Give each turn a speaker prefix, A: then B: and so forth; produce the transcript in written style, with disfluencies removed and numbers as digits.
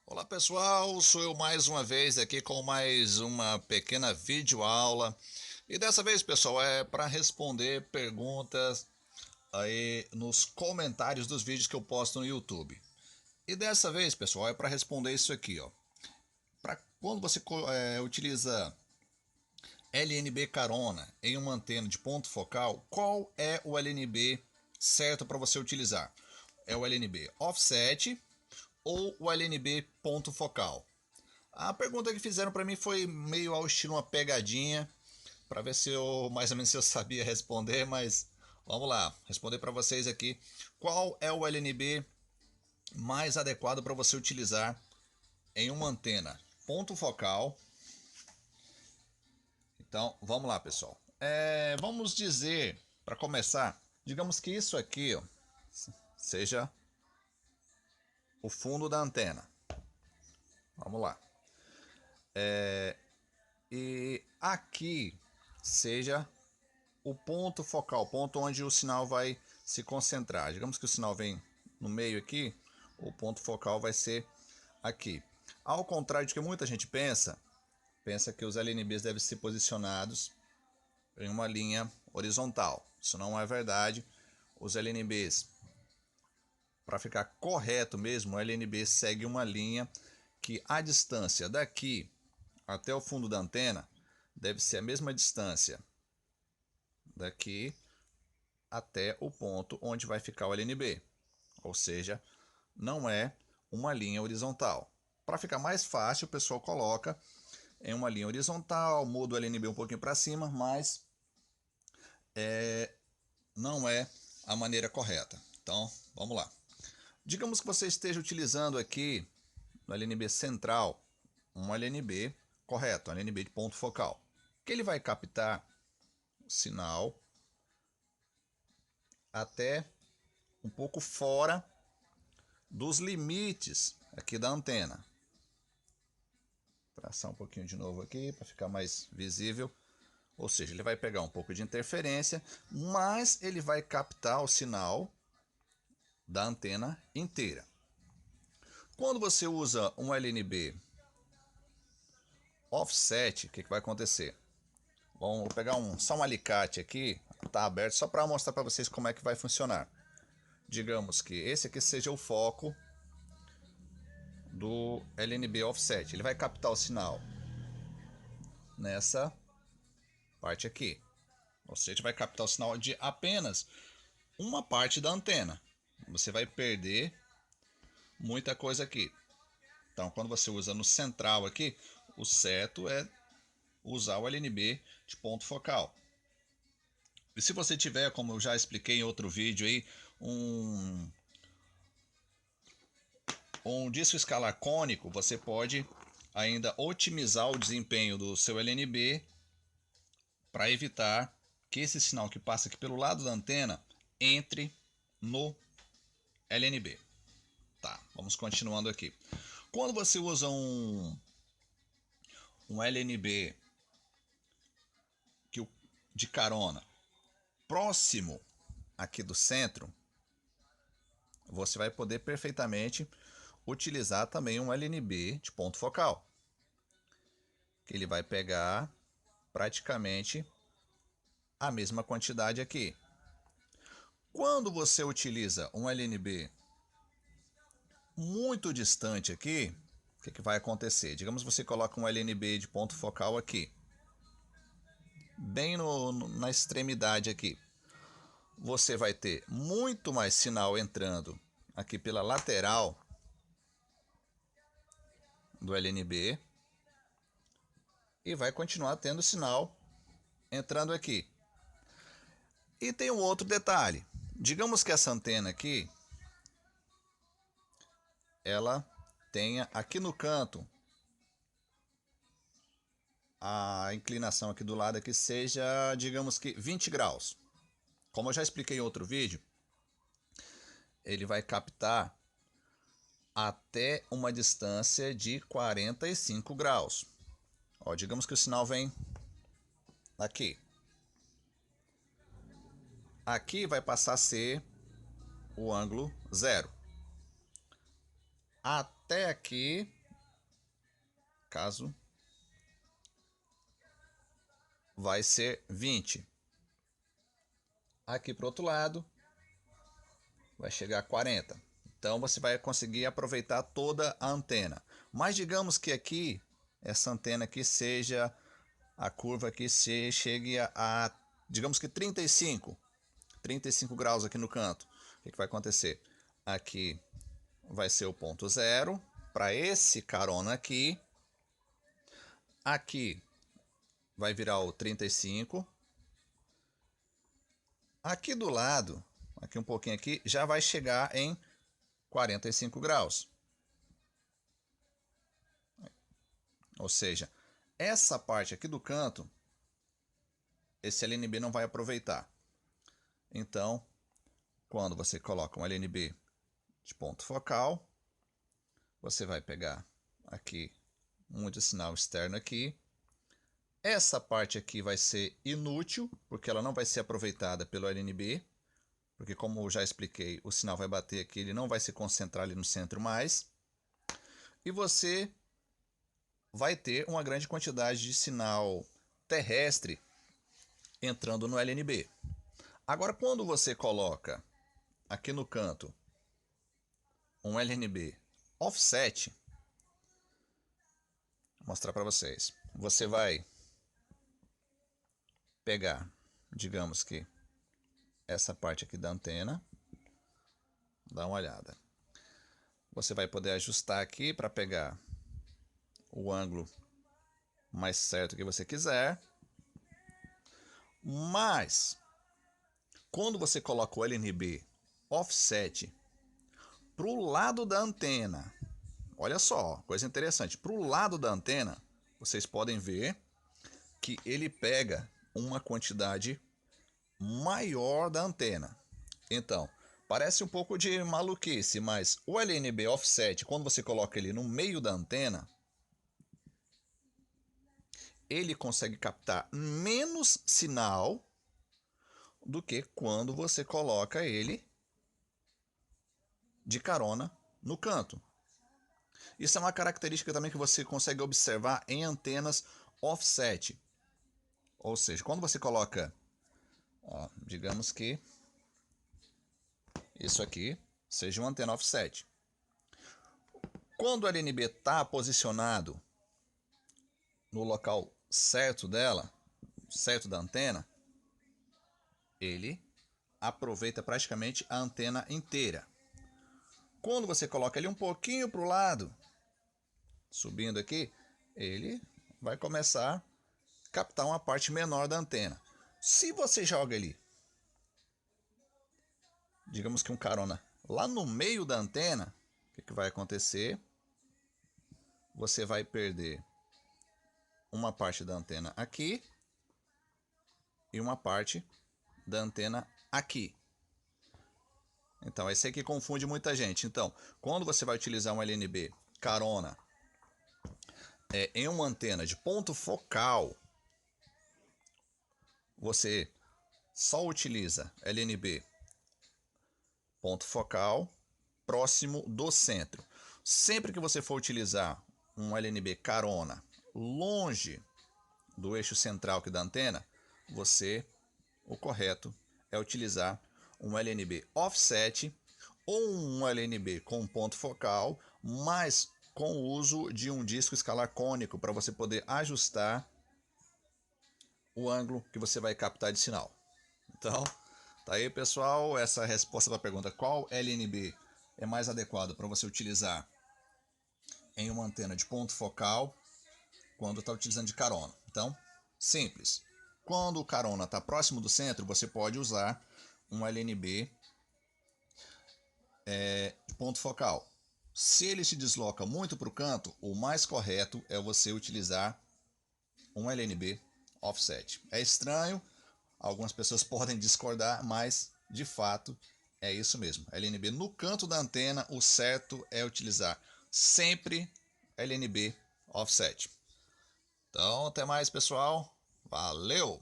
A: Olá pessoal, sou eu mais uma vez aqui com mais uma pequena videoaula. E dessa vez, pessoal, é para responder perguntas aí nos comentários dos vídeos que eu posto no YouTube. E dessa vez, pessoal, é para responder isso aqui, ó. Para quando você utiliza LNB carona em uma antena de ponto focal, qual é o LNB certo para você utilizar? É o LNB offset ou o LNB ponto focal? A pergunta que fizeram para mim foi meio ao estilo uma pegadinha, para ver se eu mais ou menos se eu sabia responder, mas vamos lá, responder para vocês aqui. Qual é o LNB mais adequado para você utilizar em uma antena? Ponto focal. Então, vamos lá, pessoal. Vamos dizer, para começar, digamos que isso aqui ó, seja o fundo da antena. Vamos lá. E aqui seja o ponto focal, o ponto onde o sinal vai se concentrar. Digamos que o sinal vem no meio aqui, o ponto focal vai ser aqui. Ao contrário do que muita gente pensa que os LNBs devem ser posicionados em uma linha horizontal. Isso não é verdade. Os LNBs, para ficar correto mesmo, o LNB segue uma linha que a distância daqui até o fundo da antena deve ser a mesma distância daqui até o ponto onde vai ficar o LNB, ou seja, não é uma linha horizontal. Para ficar mais fácil, o pessoal coloca em uma linha horizontal, muda o LNB um pouquinho para cima, mas não é a maneira correta. Então, vamos lá. Digamos que você esteja utilizando aqui no LNB central um LNB correto, um LNB de ponto focal, que ele vai captar o sinal até um pouco fora dos limites aqui da antena. Vou traçar um pouquinho de novo aqui para ficar mais visível. Ou seja, ele vai pegar um pouco de interferência, mas ele vai captar o sinal da antena inteira. Quando você usa um LNB offset, o que vai acontecer? Bom, vou pegar só um alicate aqui, está aberto, só para mostrar para vocês como é que vai funcionar. Digamos que esse aqui seja o foco do LNB offset. Ele vai captar o sinal nessa parte aqui. Ou seja, vai captar o sinal de apenas uma parte da antena. Você vai perder muita coisa aqui. Então, quando você usa no central aqui, o certo é usar o LNB de ponto focal. E se você tiver, como eu já expliquei em outro vídeo aí, um disco escalar cônico, você pode ainda otimizar o desempenho do seu LNB para evitar que esse sinal que passa aqui pelo lado da antena entre no LNB. Tá, vamos continuando aqui. Quando você usa um LNB de carona próximo aqui do centro, você vai poder perfeitamente utilizar também um LNB de ponto focal, que ele vai pegar praticamente a mesma quantidade aqui. Quando você utiliza um LNB muito distante aqui, o que vai acontecer? Digamos que você coloca um LNB de ponto focal aqui, bem na extremidade aqui. Você vai ter muito mais sinal entrando aqui pela lateral do LNB e vai continuar tendo sinal entrando aqui. E tem um outro detalhe. Digamos que essa antena aqui, ela tenha aqui no canto a inclinação aqui do lado aqui seja, digamos que 20 graus. Como eu já expliquei em outro vídeo, ele vai captar até uma distância de 45 graus. Ó, digamos que o sinal vem aqui. Aqui vai passar a ser o ângulo zero. Até aqui caso, vai ser 20. Aqui para o outro lado, vai chegar a 40. Então você vai conseguir aproveitar toda a antena. Mas digamos que aqui, essa antena aqui seja, a curva aqui chegue a digamos que 35 graus aqui no canto. O que vai acontecer? Aqui vai ser o ponto zero para esse carona aqui. Aqui vai virar o 35. Aqui do lado, aqui um pouquinho aqui, já vai chegar em 45 graus. Ou seja, essa parte aqui do canto, esse LNB não vai aproveitar. Então, quando você coloca um LNB de ponto focal, você vai pegar aqui um de sinal externo aqui. Essa parte aqui vai ser inútil, porque ela não vai ser aproveitada pelo LNB, porque como eu já expliquei, o sinal vai bater aqui, ele não vai se concentrar ali no centro mais. E você vai ter uma grande quantidade de sinal terrestre entrando no LNB. Agora, quando você coloca aqui no canto um LNB offset, vou mostrar para vocês. Você vai pegar, digamos que essa parte aqui da antena, dá uma olhada. Você vai poder ajustar aqui para pegar o ângulo mais certo que você quiser. Mas quando você coloca o LNB offset para o lado da antena, olha só, coisa interessante, para o lado da antena, vocês podem ver que ele pega uma quantidade maior da antena. Então, parece um pouco de maluquice, mas o LNB offset, quando você coloca ele no meio da antena, ele consegue captar menos sinal do que quando você coloca ele de carona no canto. Isso é uma característica também que você consegue observar em antenas offset. Ou seja, quando você coloca, ó, digamos que isso aqui seja uma antena offset. Quando o LNB está posicionado no local certo dela, certo da antena, ele aproveita praticamente a antena inteira. Quando você coloca ele um pouquinho para o lado, subindo aqui, ele vai começar a captar uma parte menor da antena. Se você joga ele, digamos que um carona lá no meio da antena, o que vai acontecer? Você vai perder uma parte da antena aqui e uma parte da antena aqui. Então, esse aqui confunde muita gente. Então, quando você vai utilizar um LNB carona em uma antena de ponto focal, você só utiliza LNB ponto focal próximo do centro. Sempre que você for utilizar um LNB carona longe do eixo central aqui da antena, o correto é utilizar um LNB offset ou um LNB com ponto focal, mas com o uso de um disco escalar cônico para você poder ajustar o ângulo que você vai captar de sinal. Então, tá aí, pessoal, essa é a resposta para a pergunta: qual LNB é mais adequado para você utilizar em uma antena de ponto focal quando está utilizando de carona? Então, simples. Quando o carona está próximo do centro, você pode usar um LNB de ponto focal. Se ele se desloca muito para o canto, o mais correto é você utilizar um LNB offset. É estranho, algumas pessoas podem discordar, mas de fato é isso mesmo. LNB no canto da antena, o certo é utilizar sempre LNB offset. Então, até mais, pessoal. Valeu!